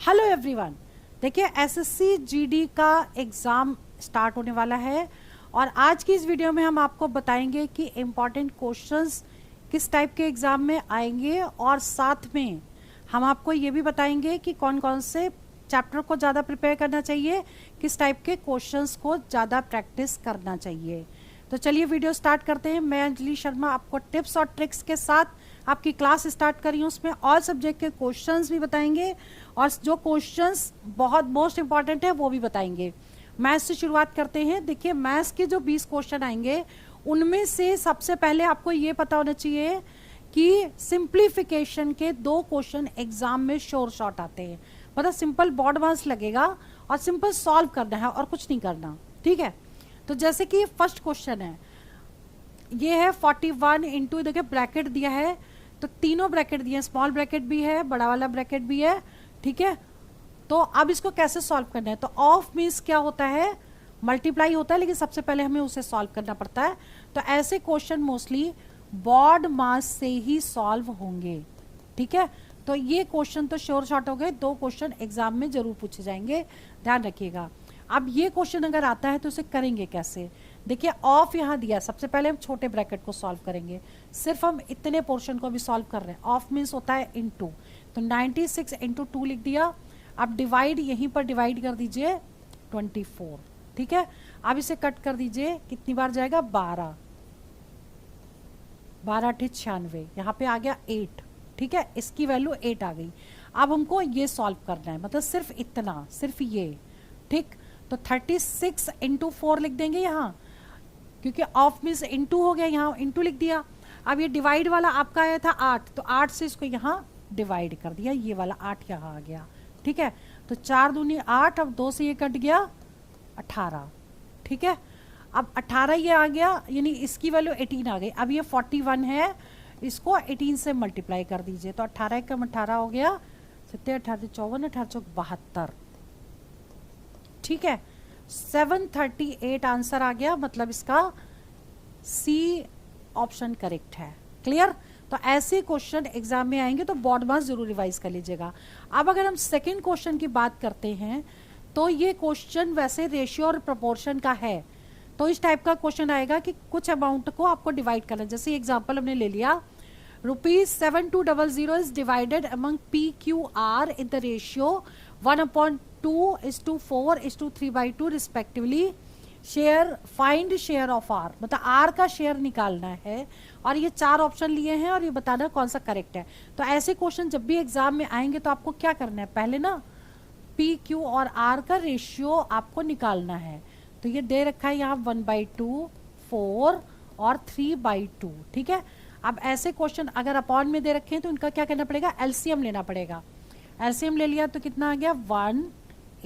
Hello everyone. देखिए SSC GD का exam start होने वाला है और आज की इस वीडियो में हम आपको बताएंगे कि इम्पॉर्टेंट क्वेश्चंस किस टाइप के एग्ज़ाम में आएंगे और साथ में हम आपको ये भी बताएंगे कि कौन कौन से चैप्टर को ज़्यादा प्रिपेयर करना चाहिए, किस टाइप के क्वेश्चंस को ज़्यादा प्रैक्टिस करना चाहिए। तो चलिए वीडियो स्टार्ट करते हैं। मैं अंजलि शर्मा आपको टिप्स और ट्रिक्स के साथ आपकी क्लास स्टार्ट कर रही हूँ। उसमें ऑल सब्जेक्ट के क्वेश्चंस भी बताएंगे और जो क्वेश्चंस बहुत मोस्ट इंपॉर्टेंट है वो भी बताएंगे। मैथ्स से शुरुआत करते हैं। देखिए मैथ्स के जो 20 क्वेश्चन आएंगे उनमें से सबसे पहले आपको ये पता होना चाहिए कि सिंप्लीफिकेशन के 2 क्वेश्चन एग्जाम में श्योर शॉट आते हैं। मतलब सिंपल बोर्ड मार्क्स लगेगा और सिंपल सॉल्व करना है और कुछ नहीं करना, ठीक है। तो जैसे कि फर्स्ट क्वेश्चन है, ये है 41 इंटू, देखिए ब्रैकेट दिया है तो तीनों ब्रैकेट दिए, स्मॉल ब्रैकेट भी है, बड़ा वाला ब्रैकेट भी है, ठीक है। तो अब इसको कैसे सॉल्व करना है, तो ऑफ मीन्स क्या होता है, मल्टीप्लाई होता है, लेकिन सबसे पहले हमें उसे सॉल्व करना पड़ता है। तो ऐसे क्वेश्चन मोस्टली बोर्ड मास से ही सॉल्व होंगे, ठीक है। तो ये क्वेश्चन तो श्योर शॉट हो गए, 2 क्वेश्चन एग्जाम में जरूर पूछे जाएंगे, ध्यान रखिएगा। अब ये क्वेश्चन अगर आता है तो उसे करेंगे कैसे। देखिए ऑफ यहाँ दिया, सबसे पहले हम छोटे ब्रैकेट को सॉल्व करेंगे, सिर्फ हम इतने पोर्शन को भी सॉल्व कर रहे हैं। ऑफ मीन्स होता है इनटू, तो 96 इंटू 2 लिख दिया। अब डिवाइड, यहीं पर डिवाइड कर दीजिए 24, ठीक है। अब इसे कट कर दीजिए, कितनी बार जाएगा, 12, 12 × 96, यहाँ पे आ गया 8, ठीक है। इसकी वैल्यू 8 आ गई। अब हमको ये सॉल्व करना है, मतलब सिर्फ इतना, सिर्फ ये, ठीक। तो 36 इंटू 4 लिख देंगे यहाँ, क्योंकि ऑफ मीन्स इंटू हो गया, यहाँ इंटू लिख दिया। अब ये डिवाइड वाला आपका आया था 8, तो 8 से इसको यहाँ डिवाइड कर दिया, ये वाला 8 यहाँ आ गया, ठीक है। तो 4 दूनी 8, अब 2 से ये कट गया 18, ठीक है। अब 18 ये आ गया, यानी इसकी वैल्यू 18 आ गई। अब ये 41 है, इसको 18 से मल्टीप्लाई कर दीजिए, तो 18 कम 18 हो गया 70, 18 54, 18 72, ठीक है। 738 आंसर आ गया, मतलब इसका सी ऑप्शन करेक्ट है। क्लियर। तो ऐसे क्वेश्चन एग्जाम में आएंगे तो बोर्ड मार्क्स जरूर रिवाइज कर लीजिएगा। अब अगर हम सेकंड क्वेश्चन की बात करते हैं तो ये क्वेश्चन वैसे रेशियो और प्रोपोर्शन का है। तो इस टाइप का क्वेश्चन आएगा कि कुछ अमाउंट को आपको डिवाइड करना है। जैसे एग्जाम्पल हमने ले लिया, ₹7200 is divided among PQR in the ratio 1/2:4:3/2 respectively. Share, find share of r, मतलब आर का शेयर निकालना है और ये 4 ऑप्शन लिए हैं और ये बताना कौन सा करेक्ट है। तो ऐसे क्वेश्चन जब भी एग्जाम में आएंगे तो आपको क्या करना है, पहले ना पी क्यू और आर का रेशियो आपको निकालना है। तो ये दे रखा है यहाँ 1/2, 4 और 3/2, ठीक है। अब ऐसे क्वेश्चन अगर अपॉन में दे रखे हैं तो इनका क्या करना पड़ेगा, एलसीएम लेना पड़ेगा। एलसीएम ले लिया तो कितना आ गया, 1,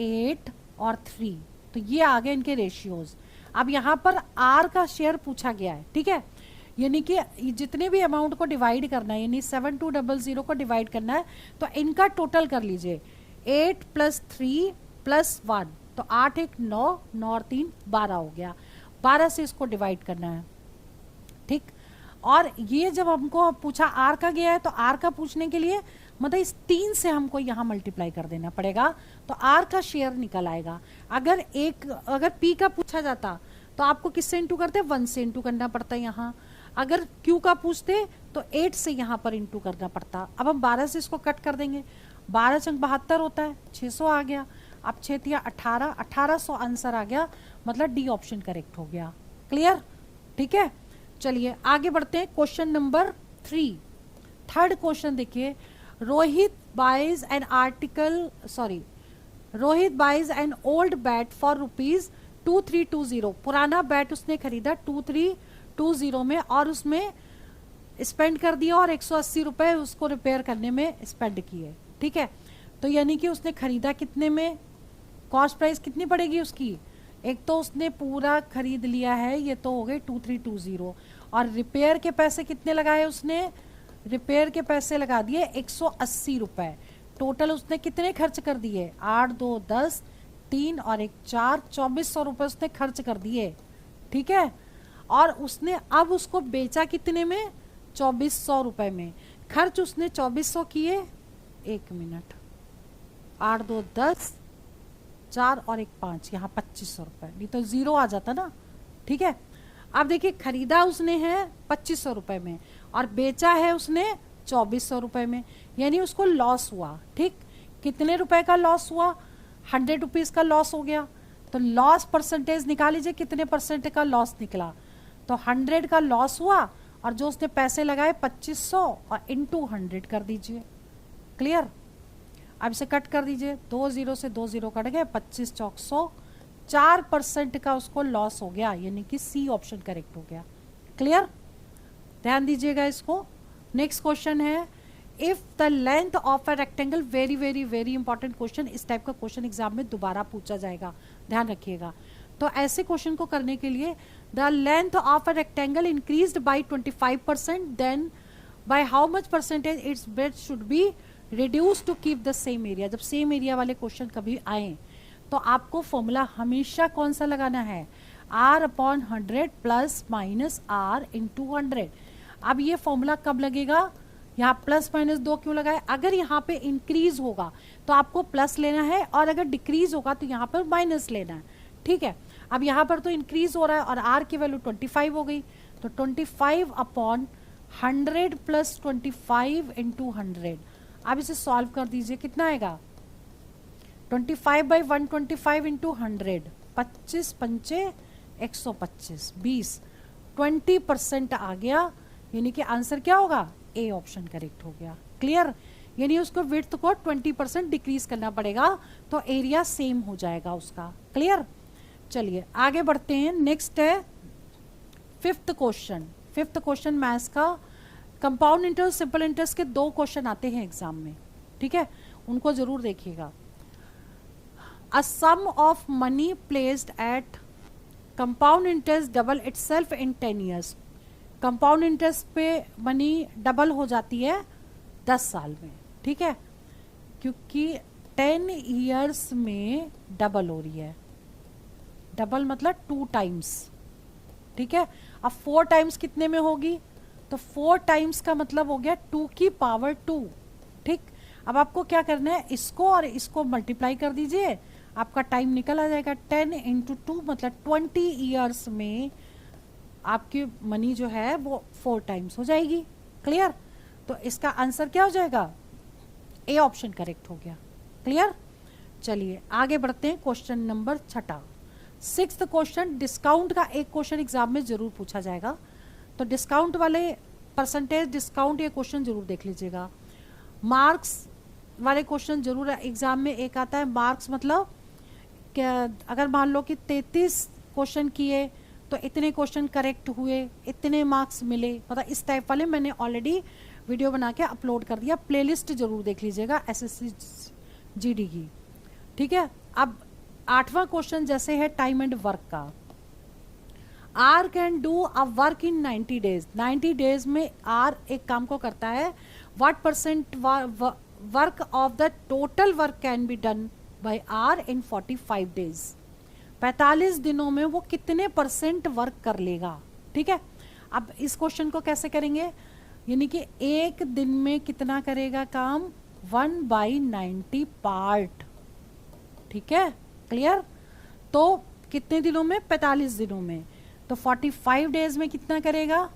8 और 3, तो ये आ गए इनके रेशियोज। अब यहाँ पर आर का शेयर पूछा गया है, ठीक है। यानी कि जितने भी अमाउंट को डिवाइड करना है, यानी 7200 को डिवाइड करना है, तो इनका टोटल कर लीजिए, 8 + 3 + 1, तो 8 1 9, 9 और 3 12 हो गया। 12 से इसको डिवाइड करना है, ठीक। और ये जब हमको पूछा आर का गया है तो आर का पूछने के लिए मतलब इस 3 से हमको यहाँ मल्टीप्लाई कर देना पड़ेगा, तो आर का शेयर निकल आएगा। अगर पी का पूछा जाता तो आपको किससे इंटू करते, 1 से इंटू करना पड़ता है यहाँ। अगर क्यू का पूछते तो 8 से यहाँ पर इंटू करना पड़ता। अब हम 12 से इसको कट कर देंगे, 12 × 72 होता है, 600 आ गया। अब 6 × 18, 1800 आंसर आ गया, मतलब डी ऑप्शन करेक्ट हो गया। क्लियर, ठीक है। चलिए आगे बढ़ते हैं। क्वेश्चन नंबर 3, थर्ड क्वेश्चन देखिए, Rohit buys an old bat for ₹2320। पुराना बैट उसने खरीदा 2320 में और उसमें स्पेंड कर दिया और 180 रुपए उसको रिपेयर करने में स्पेंड किए, ठीक है। तो यानी कि उसने खरीदा कितने में, कॉस्ट प्राइस कितनी पड़ेगी उसकी, एक तो उसने पूरा खरीद लिया है, ये तो हो गए 2320, और रिपेयर के पैसे कितने लगाए उसने, रिपेयर के पैसे लगा दिए 180 रुपए। टोटल उसने कितने खर्च कर दिए, 8 2 10, 3 और 1 4, 2400 रुपए उसने खर्च कर दिए, ठीक है। और उसने अब उसको बेचा कितने में, 2400 रुपए में। खर्च उसने 2400 किए, 1 मिनट, 8 2 10, 4 और 1 5, यहाँ 2500 रुपये, नहीं तो 0 आ जाता ना। ठीक है, अब देखिए खरीदा उसने है 2500 रुपये में और बेचा है उसने 2400 रुपये में, यानी उसको लॉस हुआ। ठीक, कितने रुपए का लॉस हुआ? 100 रुपीज़ का लॉस हो गया। तो लॉस परसेंटेज निकाल लीजिए, कितने परसेंट का लॉस निकला। तो 100 का लॉस हुआ और जो उसने पैसे लगाए 2500 और इंटू 100 कर दीजिए। क्लियर? अब इसे कट कर दीजिए, 2 0 से 2 0 कट गए, 25 चौक 100, 4% का उसको लॉस हो गया, यानी कि सी ऑप्शन करेक्ट हो गया। क्लियर? ध्यान दीजिएगा इसको। नेक्स्ट क्वेश्चन है, if the length of a rectangle, very very very important question, इस टाइप का क्वेश्चन एग्जाम में दोबारा पूछा जाएगा, ध्यान रखिएगा। तो ऐसे क्वेश्चन को करने के लिए, the length of a rectangle increased by 25%, then by how much percentage its breadth should be reduce to keep the same area. जब सेम एरिया वाले क्वेश्चन कभी आए तो आपको फॉर्मूला हमेशा कौन सा लगाना है? R/100 plus minus R into 100। अब ये फॉर्मूला कब लगेगा? यहाँ प्लस माइनस 2 क्यों लगाए? अगर यहाँ पे इंक्रीज होगा तो आपको प्लस लेना है और अगर डिक्रीज होगा तो यहाँ पर माइनस लेना है। ठीक है, अब यहाँ पर तो इंक्रीज हो रहा है और R की वैल्यू 25 हो गई, तो 25/100 प्लस 25 इंटू 100। अब इसे सॉल्व कर दीजिए, कितना आएगा? 25/125 इंटू 100, 25 पंचे 125, 20, 20% आ गया, यानी कि आंसर क्या होगा? ए ऑप्शन करेक्ट हो गया। क्लियर? यानी उसको विड्थ को 20% डिक्रीज करना पड़ेगा तो एरिया सेम हो जाएगा उसका। क्लियर? चलिए आगे बढ़ते हैं। नेक्स्ट है fifth question. Fifth question maths का कंपाउंड इंटरेस्ट, सिंपल इंटरेस्ट के 2 क्वेश्चन आते हैं एग्जाम में। ठीक है, उनको जरूर देखिएगा। A sum of money placed at compound interest double itself in 10 years. Compound interest पे मनी डबल हो जाती है 10 साल में। ठीक है, क्योंकि 10 ईयर्स में डबल हो रही है। डबल मतलब 2 टाइम्स। ठीक है, अब 4 टाइम्स कितने में होगी? तो 4 टाइम्स का मतलब हो गया 2 की पावर 2। ठीक, अब आपको क्या करना है? इसको और इसको मल्टीप्लाई कर दीजिए, आपका टाइम निकल आ जाएगा। 10 इंटू 2 मतलब 20 ईयर्स में आपकी मनी जो है वो 4 टाइम्स हो जाएगी। क्लियर? तो इसका आंसर क्या हो जाएगा? ए ऑप्शन करेक्ट हो गया। क्लियर? चलिए आगे बढ़ते हैं। Question number 6, 6th question. Discount का एक क्वेश्चन एग्जाम में जरूर पूछा जाएगा, तो डिस्काउंट वाले परसेंटेज डिस्काउंट ये क्वेश्चन जरूर देख लीजिएगा। मार्क्स वाले क्वेश्चन जरूर एग्जाम में एक आता है। मार्क्स मतलब क्या? अगर मान लो कि 33 क्वेश्चन किए तो इतने क्वेश्चन करेक्ट हुए, इतने मार्क्स मिले, मतलब इस टाइप वाले मैंने ऑलरेडी वीडियो बना के अपलोड कर दिया, प्लेलिस्ट जरूर देख लीजिएगा SSC GD की। ठीक है, अब 8वां क्वेश्चन जैसे है टाइम एंड वर्क का। R can do a work in 90 days. 90 days में R एक काम को करता है। What percent work of the total work can be done by R in 45 days. 45 दिनों में वो कितने % वर्क कर लेगा। ठीक है, अब इस क्वेश्चन को कैसे करेंगे? यानी कि एक दिन में कितना करेगा काम? 1/90 पार्ट। ठीक है, क्लियर? तो कितने दिनों में? 45 दिनों में। तो 45 डेज में कितना करेगा?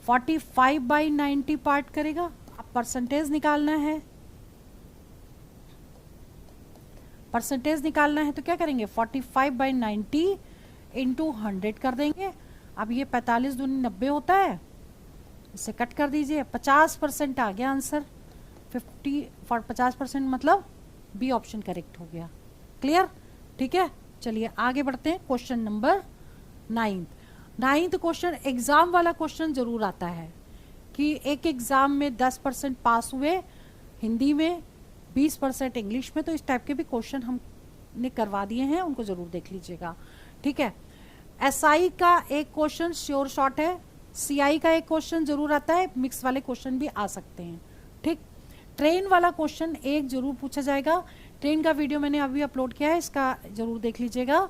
45/90 पार्ट करेगा। अब परसेंटेज निकालना है, परसेंटेज निकालना है तो क्या करेंगे? 45/90 इंटू 100 कर देंगे। अब ये 45 दूनी 90 होता है, इसे कट कर दीजिए, 50% आ गया आंसर। 50% मतलब बी ऑप्शन करेक्ट हो गया। क्लियर? ठीक है, चलिए आगे बढ़ते हैं। Question number 9th question exam वाला क्वेश्चन जरूर आता है कि एक एग्जाम में 10% पास हुए हिंदी में, 20% इंग्लिश में, तो इस टाइप के भी क्वेश्चन हमने करवा दिए हैं, उनको जरूर देख लीजिएगा। ठीक है, SI का एक क्वेश्चन श्योर शॉर्ट है, CI का एक क्वेश्चन जरूर आता है, मिक्स वाले क्वेश्चन भी आ सकते हैं। ठीक, ट्रेन वाला क्वेश्चन एक जरूर पूछा जाएगा। ट्रेन का वीडियो मैंने अभी अपलोड किया है, इसका जरूर देख लीजिएगा।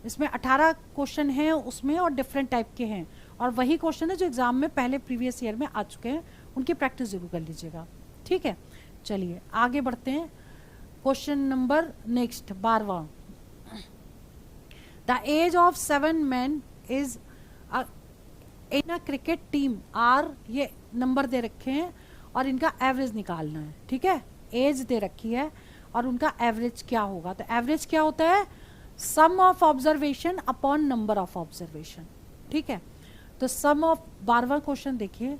इसमें 18 क्वेश्चन हैं उसमें और डिफरेंट टाइप के हैं, और वही क्वेश्चन है जो एग्जाम में पहले प्रीवियस ईयर में आ चुके हैं, उनकी प्रैक्टिस जरूर कर लीजिएगा। ठीक है, चलिए आगे बढ़ते हैं। क्वेश्चन नंबर नेक्स्ट 12वां। The age of 7 men is in a cricket team are, ये नंबर दे रखे हैं और इनका एवरेज निकालना है। ठीक है, एज दे रखी है और उनका एवरेज क्या होगा। तो एवरेज क्या होता है, sum of observation upon number of observation. ठीक है, तो सम ऑफ 12वां क्वेश्चन देखिए,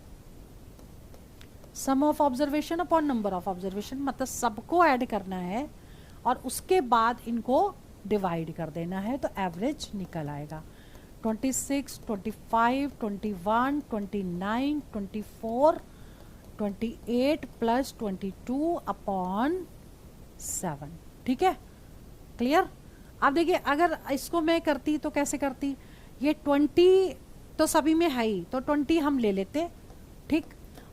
sum of observation upon number of observation, मतलब सबको ऐड करना है और उसके बाद इनको डिवाइड कर देना है तो एवरेज निकल आएगा। 26, 25, 21, 29, 24, 28 प्लस 22 अपॉन 7। ठीक है, क्लियर। अब देखिए अगर इसको मैं करती तो कैसे करती, ये 20 तो सभी में है ही, तो 20 हम ले लेते। ठीक,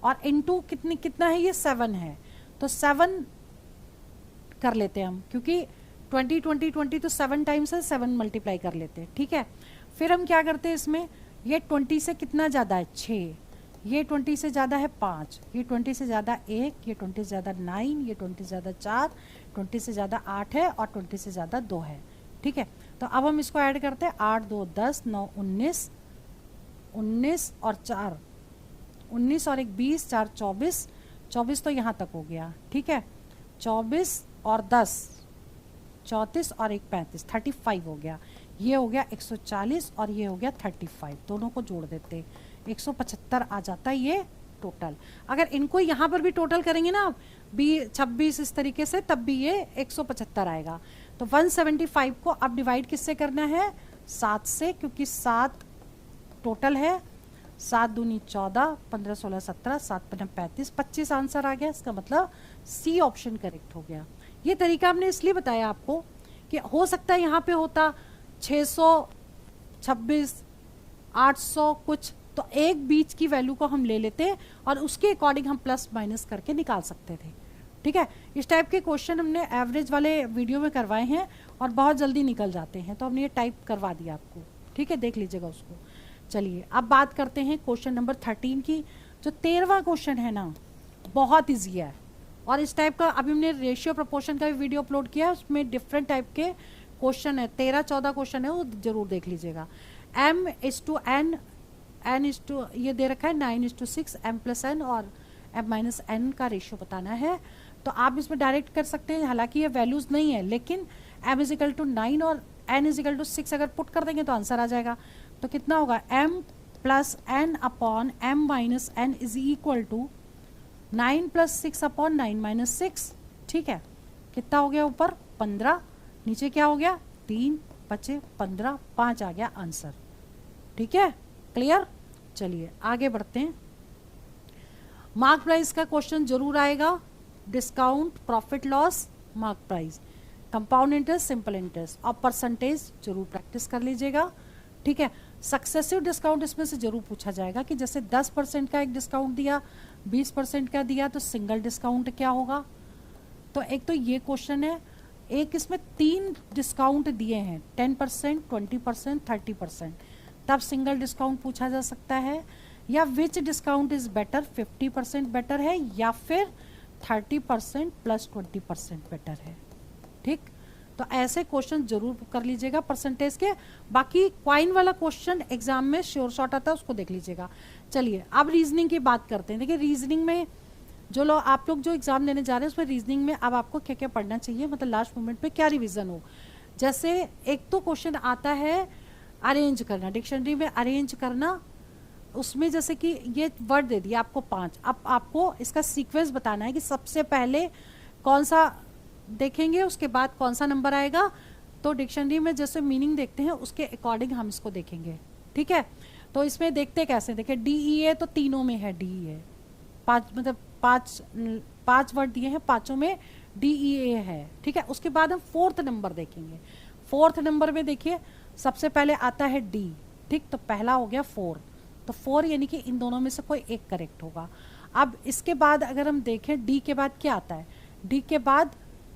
और इनटू कितना है, ये 7 है, तो 7 कर लेते हम, क्योंकि 20 20 20 तो 7 टाइम्स है, 7 मल्टीप्लाई कर लेते। ठीक है, फिर हम क्या करते हैं इसमें, ये 20 से कितना ज़्यादा है 6, ये 20 से ज़्यादा है 5, ये 20 से ज़्यादा 1, ये 20 से ज़्यादा 9, ये 20 से ज़्यादा 4, 20 से ज़्यादा 8 है और 20 से ज़्यादा 2 है। ठीक है, तो अब हम इसको ऐड करते हैं, 8 2 10, 9 19, 19 और 4 19 और 1 20, 4 24, 24 तो यहाँ तक हो गया। ठीक है, 24 और 10 34 और 1 35, 35 हो गया। ये हो गया 140 और ये हो गया 35, दोनों को जोड़ देते 175 आ जाता है ये टोटल। अगर इनको यहाँ पर भी टोटल करेंगे ना 26 इस तरीके से, तब भी ये 175 आएगा। तो 175 को अब डिवाइड किससे करना है, 7 से, क्योंकि 7 टोटल है। 7 दूनी 14, 15 16 17, 7 5 35, 25 आंसर आ गया। इसका मतलब सी ऑप्शन करेक्ट हो गया। ये तरीका हमने इसलिए बताया आपको कि हो सकता है यहाँ पे होता 626, 800 कुछ, तो एक बीच की वैल्यू को हम ले लेते और उसके अकॉर्डिंग हम प्लस माइनस करके निकाल सकते थे। ठीक है, इस टाइप के क्वेश्चन हमने एवरेज वाले वीडियो में करवाए हैं और बहुत जल्दी निकल जाते हैं, तो हमने ये टाइप करवा दिया आपको। ठीक है, देख लीजिएगा उसको। चलिए अब बात करते हैं क्वेश्चन नंबर 13 की। जो 13वां क्वेश्चन है ना, बहुत ईजी है और इस टाइप का अभी हमने रेशियो प्रोपोर्शन का भी वीडियो अपलोड किया है, उसमें डिफरेंट टाइप के क्वेश्चन है, 13-14 क्वेश्चन है, वो जरूर देख लीजिएगा। m/n, n ये दे रखा है 9:6, m+n और m-n का रेशियो बताना है। तो आप इसमें डायरेक्ट कर सकते हैं, हालांकि ये वैल्यूज नहीं है, लेकिन m=9 और n=6 अगर पुट कर देंगे तो आंसर आ जाएगा। तो कितना होगा, m+n upon m-n is equal to 9 + 6 upon 9 - 6। ठीक है, कितना हो गया, ऊपर 15, नीचे क्या हो गया, 3 बचे 15, 5 आ गया आंसर। ठीक है, क्लियर। चलिए आगे बढ़ते हैं। मार्क प्राइस का क्वेश्चन जरूर आएगा, discount, profit loss, mark price, compound interest, simple interest और परसेंटेज जरूर प्रैक्टिस कर लीजिएगा। ठीक है, सक्सेसिव डिस्काउंट इसमें से जरूर पूछा जाएगा कि जैसे 10% का एक डिस्काउंट दिया, 20% का दिया, तो सिंगल डिस्काउंट क्या होगा। तो एक तो ये क्वेश्चन है, एक इसमें 3 डिस्काउंट दिए हैं, 10%, 20%, 30%, तब सिंगल डिस्काउंट पूछा जा सकता है। या which discount is better, 50% better है या फिर 30% + 20% बेटर है। ठीक, तो ऐसे क्वेश्चन जरूर कर लीजिएगा परसेंटेज के। बाकी क्वाइन वाला क्वेश्चन एग्जाम में श्योर शॉट आता है, उसको देख लीजिएगा। चलिए अब रीजनिंग की बात करते हैं। देखिए रीजनिंग में जो लोग आप लोग जो एग्जाम देने जा रहे हैं, उसमें रीजनिंग में अब आपको क्या क्या पढ़ना चाहिए, मतलब लास्ट मोमेंट पे क्या रिवीजन हो। जैसे एक तो क्वेश्चन आता है अरेंज करना, डिक्शनरी में अरेंज करना, उसमें जैसे कि ये वर्ड दे दिया आपको 5, अब आपको इसका सीक्वेंस बताना है कि सबसे पहले कौन सा देखेंगे, उसके बाद कौन सा नंबर आएगा। तो डिक्शनरी में जैसे मीनिंग देखते हैं उसके अकॉर्डिंग हम इसको देखेंगे। ठीक है, तो इसमें देखते कैसे, देखिए DEA तो तीनों में है, DEA 5, मतलब 5 वर्ड दिए हैं, पांचों में DEA है। ठीक है, उसके बाद हम 4th नंबर देखेंगे। 4th नंबर में देखिए सबसे पहले आता है D। ठीक, तो पहला हो गया 4, तो 4 यानी कि इन दोनों में से कोई एक करेक्ट होगा। अब इसके बाद अगर हम देखें D के बाद क्या आता है, D के बाद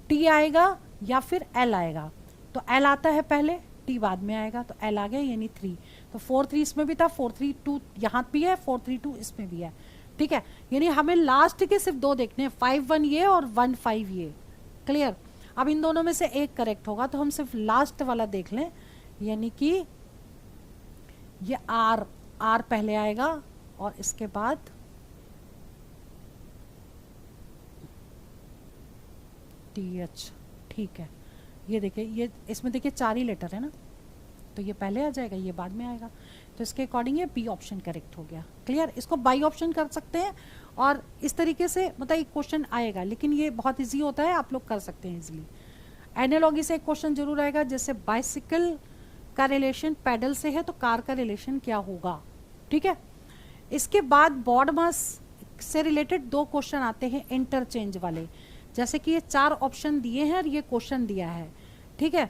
T आएगा या फिर L आएगा। तो L आता है पहले, T बाद में आएगा, तो L आ गया यानी 3। तो 4 3 इसमें भी था, 4 3 2 यहाँ भी है, 4 3 2 इसमें भी है। ठीक है, यानी हमें लास्ट के सिर्फ 2 देखने हैं, 5-1 ये और 1-5 ये। क्लियर। अब इन दोनों में से एक करेक्ट होगा तो हम सिर्फ लास्ट वाला देख लें, यानी कि ये आर पहले आएगा और इसके बाद TH। ठीक है, ये देखिए, ये इसमें देखिए 4 ही लेटर है ना, तो ये पहले आ जाएगा, ये बाद में आएगा, तो इसके अकॉर्डिंग ये बी ऑप्शन करेक्ट हो गया। क्लियर। इसको बाई ऑप्शन कर सकते हैं और इस तरीके से मतलब एक क्वेश्चन आएगा, लेकिन ये बहुत इजी होता है, आप लोग कर सकते हैं इजीली। एनालॉगी से एक क्वेश्चन जरूर आएगा, जैसे बाइसिकल का रिलेशन पैडल से है तो कार का रिलेशन क्या होगा। ठीक है, इसके बाद बॉड मास से रिलेटेड 2 क्वेश्चन आते हैं इंटरचेंज वाले, जैसे कि ये 4 ऑप्शन दिए हैं और ये क्वेश्चन दिया है। ठीक है,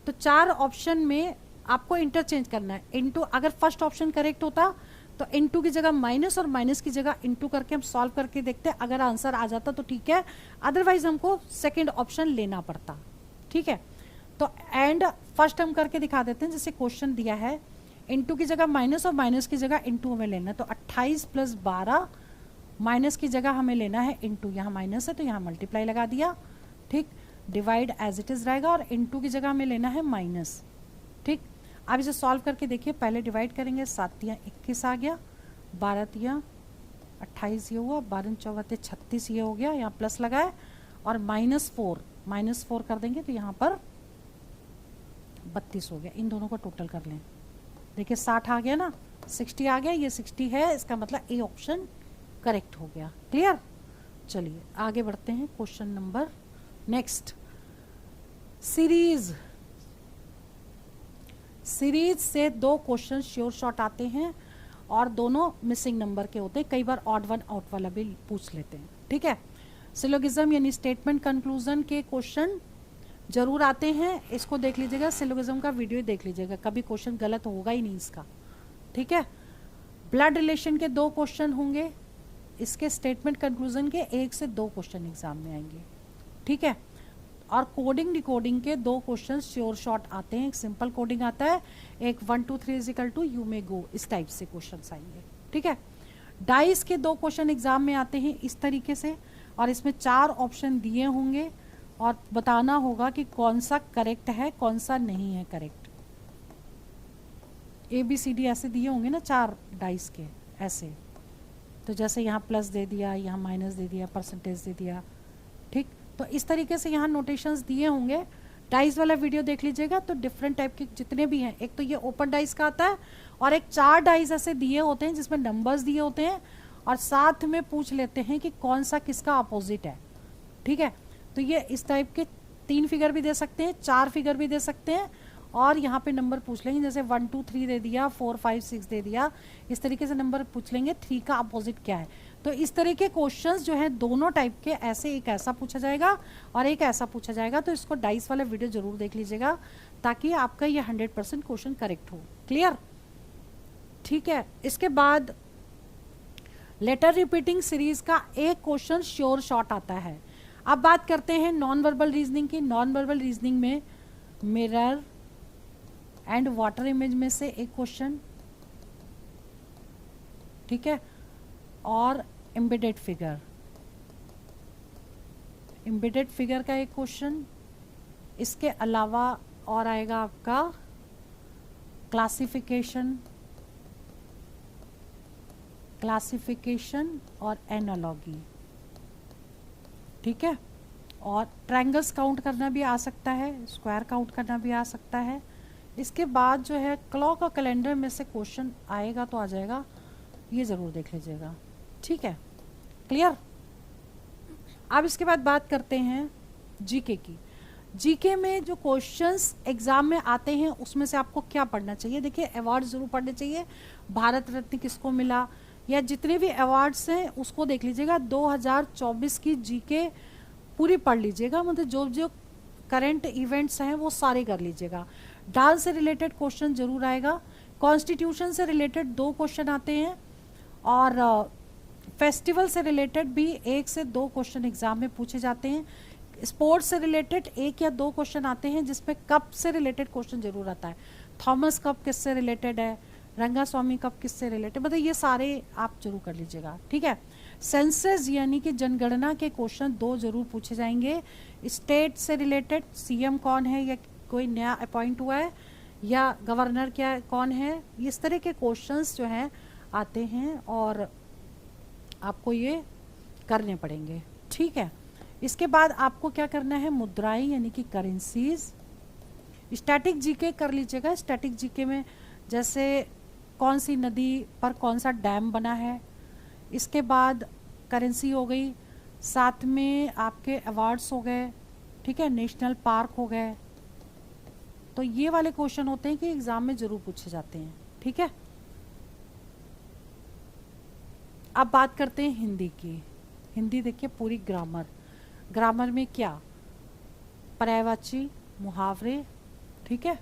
तो 4 ऑप्शन में आपको इंटरचेंज करना है। इनटू, अगर फर्स्ट ऑप्शन करेक्ट होता तो इनटू की जगह माइनस और माइनस की जगह इनटू करके हम सॉल्व करके देखते, अगर आंसर आ जाता तो ठीक है, अदरवाइज हमको सेकंड ऑप्शन लेना पड़ता। ठीक है, तो एंड फर्स्ट हम करके दिखा देते हैं, जैसे क्वेश्चन दिया है इनटू की जगह माइनस और माइनस की जगह इनटू हमें लेना है, तो 28 + 12 माइनस की जगह हमें लेना है इनटू, यहाँ माइनस है तो यहाँ मल्टीप्लाई लगा दिया। ठीक, डिवाइड एज इट इज रहेगा और इनटू की जगह हमें लेना है माइनस। ठीक, अब इसे सॉल्व करके देखिए, पहले डिवाइड करेंगे, 7 × 21 आ गया, 12 × 28 ये हुआ, 12 × 4 = 36 ये हो गया, यहाँ प्लस लगाए और -4 कर देंगे तो यहाँ पर 32 हो गया। इन दोनों को टोटल कर लें, देखिए 60 आ गया ना, 60 आ गया, ये 60 है, इसका मतलब ए ऑप्शन करेक्ट हो गया। क्लियर। चलिए आगे बढ़ते हैं, क्वेश्चन नंबर नेक्स्ट। सीरीज से 2 क्वेश्चन श्योर शॉट आते हैं और दोनों मिसिंग नंबर के होते हैं, कई बार ऑड वन आउट वाला भी पूछ लेते हैं। ठीक है, सिलोगिज्म यानी स्टेटमेंट कंक्लूजन के क्वेश्चन जरूर आते हैं, इसको देख लीजिएगा, सिलोगिज्म का वीडियो देख लीजिएगा, कभी क्वेश्चन गलत होगा ही नहीं इसका। ठीक है, ब्लड रिलेशन के 2 क्वेश्चन होंगे, इसके स्टेटमेंट कंक्लूजन के 1 से 2 क्वेश्चन एग्जाम में आएंगे। ठीक है, और कोडिंग डिकोडिंग के 2 क्वेश्चन श्योर शॉट आते हैं, एक सिंपल कोडिंग आता है, एक 1 2 3 = यू मे गो, इस टाइप से क्वेश्चन आएंगे। ठीक है, डाइस के 2 क्वेश्चन एग्जाम में आते हैं इस तरीके से, और इसमें 4 ऑप्शन दिए होंगे और बताना होगा कि कौन सा करेक्ट है कौन सा नहीं है करेक्ट। ABCD ऐसे दिए होंगे ना 4 डाइस के ऐसे, तो जैसे यहाँ प्लस दे दिया, यहाँ माइनस दे दिया, परसेंटेज दे दिया। ठीक, तो इस तरीके से यहाँ नोटेशंस दिए होंगे। डाइस वाला वीडियो देख लीजिएगा, तो डिफरेंट टाइप के जितने भी हैं, एक तो ये ओपन डाइस का आता है और एक 4 डाइस ऐसे दिए होते हैं जिसमें नंबर्स दिए होते हैं और साथ में पूछ लेते हैं कि कौन सा किसका अपोजिट है। ठीक है, तो ये इस टाइप के 3 फिगर भी दे सकते हैं, 4 फिगर भी दे सकते हैं, और यहाँ पे नंबर पूछ लेंगे, जैसे 1 2 3 दे दिया, 4 5 6 दे दिया, इस तरीके से नंबर पूछ लेंगे 3 का अपोजिट क्या है। तो इस तरह के क्वेश्चंस जो है दोनों टाइप के, ऐसे एक ऐसा पूछा जाएगा और एक ऐसा पूछा जाएगा, तो इसको डाइस वाला वीडियो जरूर देख लीजिएगा ताकि आपका ये 100% क्वेश्चन करेक्ट हो। क्लियर। ठीक है, इसके बाद लेटर रिपीटिंग सीरीज का एक क्वेश्चन श्योर शॉट आता है। अब बात करते हैं नॉन वर्बल रीजनिंग की। नॉन वर्बल रीजनिंग में मिरर एंड वाटर इमेज में से एक क्वेश्चन, ठीक है, और एम्बेडेड फिगर का एक क्वेश्चन। इसके अलावा और आएगा आपका क्लासिफिकेशन और एनालॉगी। ठीक है, और ट्रायंगल्स काउंट करना भी आ सकता है, स्क्वायर काउंट करना भी आ सकता है। इसके बाद जो है क्लॉक और कैलेंडर में से क्वेश्चन आएगा तो आ जाएगा, ये ज़रूर देख लीजिएगा। ठीक है, क्लियर। अब इसके बाद बात करते हैं जीके की। जीके में जो क्वेश्चंस एग्जाम में आते हैं उसमें से आपको क्या पढ़ना चाहिए। देखिए, अवार्ड ज़रूर पढ़ने चाहिए, भारत रत्न किसको मिला या जितने भी अवार्ड्स हैं उसको देख लीजिएगा। 2024 की जीके पूरी पढ़ लीजिएगा, मतलब जो जो करंट इवेंट्स हैं वो सारे कर लीजिएगा। डांस से रिलेटेड क्वेश्चन जरूर आएगा, कॉन्स्टिट्यूशन से रिलेटेड 2 क्वेश्चन आते हैं, और फेस्टिवल से रिलेटेड भी 1 से 2 क्वेश्चन एग्जाम में पूछे जाते हैं। स्पोर्ट्स से रिलेटेड 1 या 2 क्वेश्चन आते हैं, जिसमें कप से रिलेटेड क्वेश्चन जरूर आता है। थॉमस कप किससे रिलेटेड है, रंगा स्वामी कप किससे रिलेटेड, मतलब ये सारे आप जरूर कर लीजिएगा, ठीक है। सेंसस यानी कि जनगणना के क्वेश्चन 2 जरूर पूछे जाएंगे। स्टेट से रिलेटेड सीएम कौन है या कोई नया अपॉइंट हुआ है या गवर्नर क्या कौन है, इस तरह के क्वेश्चंस जो हैं आते हैं और आपको ये करने पड़ेंगे, ठीक है। इसके बाद आपको क्या करना है, मुद्राएं यानी कि करेंसीज। स्टैटिक जीके कर लीजिएगा। स्टैटिक जीके में जैसे कौन सी नदी पर कौन सा डैम बना है, इसके बाद करेंसी हो गई, साथ में आपके अवार्ड्स हो गए, ठीक है, नेशनल पार्क हो गए। तो ये वाले क्वेश्चन होते हैं कि एग्जाम में जरूर पूछे जाते हैं, ठीक है। अब बात करते हैं हिंदी की। हिंदी देखिए पूरी ग्रामर, ग्रामर में क्या, पर्यायवाची, मुहावरे, ठीक है,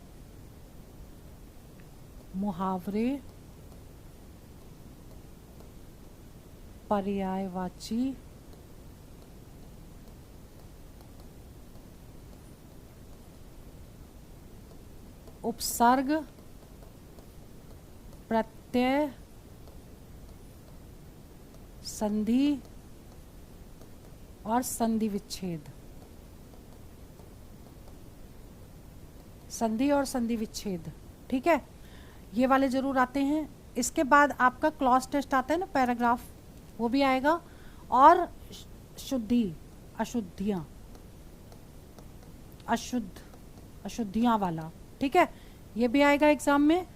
मुहावरे, पर्यायवाची, उपसर्ग, प्रत्यय, संधि और संधि विच्छेद। संधि और संधि विच्छेद, ठीक है, ये वाले जरूर आते हैं। इसके बाद आपका क्लॉज टेस्ट आता है ना, पैराग्राफ, वो भी आएगा। और शुद्धि, अशुद्धियां, अशुद्धियां वाला, ठीक है, ये भी आएगा एग्जाम में।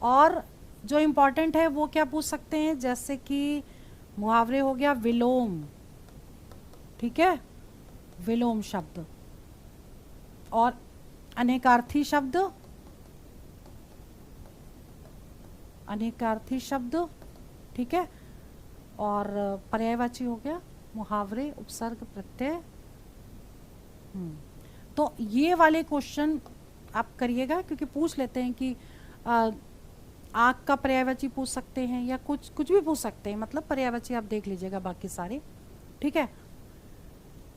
और जो इम्पोर्टेंट है वो क्या पूछ सकते हैं, जैसे कि मुहावरे हो गया, विलोम, ठीक है, विलोम शब्द, और अनेकार्थी शब्द, अनेकार्थी शब्द, ठीक है, और पर्यायवाची हो गया, मुहावरे, उपसर्ग, प्रत्यय। तो ये वाले क्वेश्चन आप करिएगा, क्योंकि पूछ लेते हैं कि आँख का पर्यायवाची पूछ सकते हैं या कुछ भी पूछ सकते हैं, मतलब पर्यायवाची आप देख लीजिएगा बाकी सारे, ठीक है।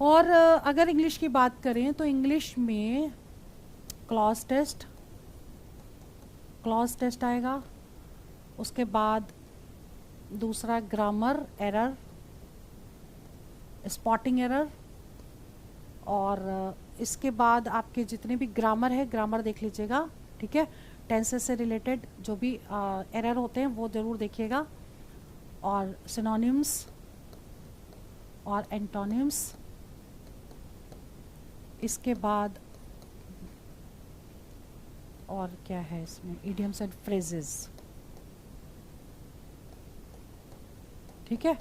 और अगर इंग्लिश की बात करें तो इंग्लिश में क्लॉज टेस्ट आएगा। उसके बाद दूसरा ग्रामर एरर, स्पॉटिंग एरर, और इसके बाद आपके जितने भी ग्रामर है, ग्रामर देख लीजिएगा, ठीक है। टेंसेस से रिलेटेड जो भी एरर होते हैं वो ज़रूर देखिएगा, और सिनोनिम्स और एंटोनिम्स। इसके बाद और क्या है इसमें, इडियम्स एंड फ्रेजेस, ठीक है।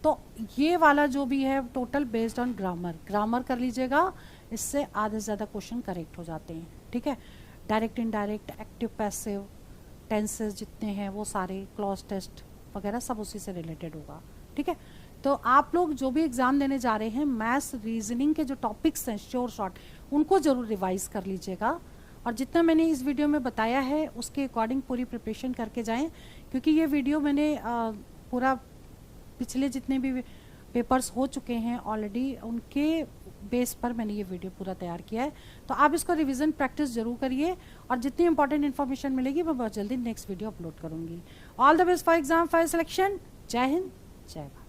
तो ये वाला जो भी है टोटल बेस्ड ऑन ग्रामर कर लीजिएगा, इससे आधे से ज़्यादा क्वेश्चन करेक्ट हो जाते हैं, ठीक है। Direct, indirect, active, passive, tenses जितने हैं वो सारे, क्लॉज टेस्ट वगैरह सब उसी से रिलेटेड होगा, ठीक है। तो आप लोग जो भी एग्जाम देने जा रहे हैं, मैथ्स रीजनिंग के जो टॉपिक्स हैं श्योर शॉर्ट, उनको जरूर रिवाइज कर लीजिएगा, और जितना मैंने इस वीडियो में बताया है उसके अकॉर्डिंग पूरी प्रिपरेशन करके जाएं, क्योंकि ये वीडियो मैंने पूरा पिछले जितने भी पेपर्स हो चुके हैं ऑलरेडी, उनके बेस पर मैंने ये वीडियो पूरा तैयार किया है। तो आप इसको रिवीजन प्रैक्टिस जरूर करिए, और जितनी इंपॉर्टेंट इन्फॉर्मेशन मिलेगी मैं बहुत जल्दी नेक्स्ट वीडियो अपलोड करूंगी। All the best for exam, for selection. जय हिंद, जय भारत।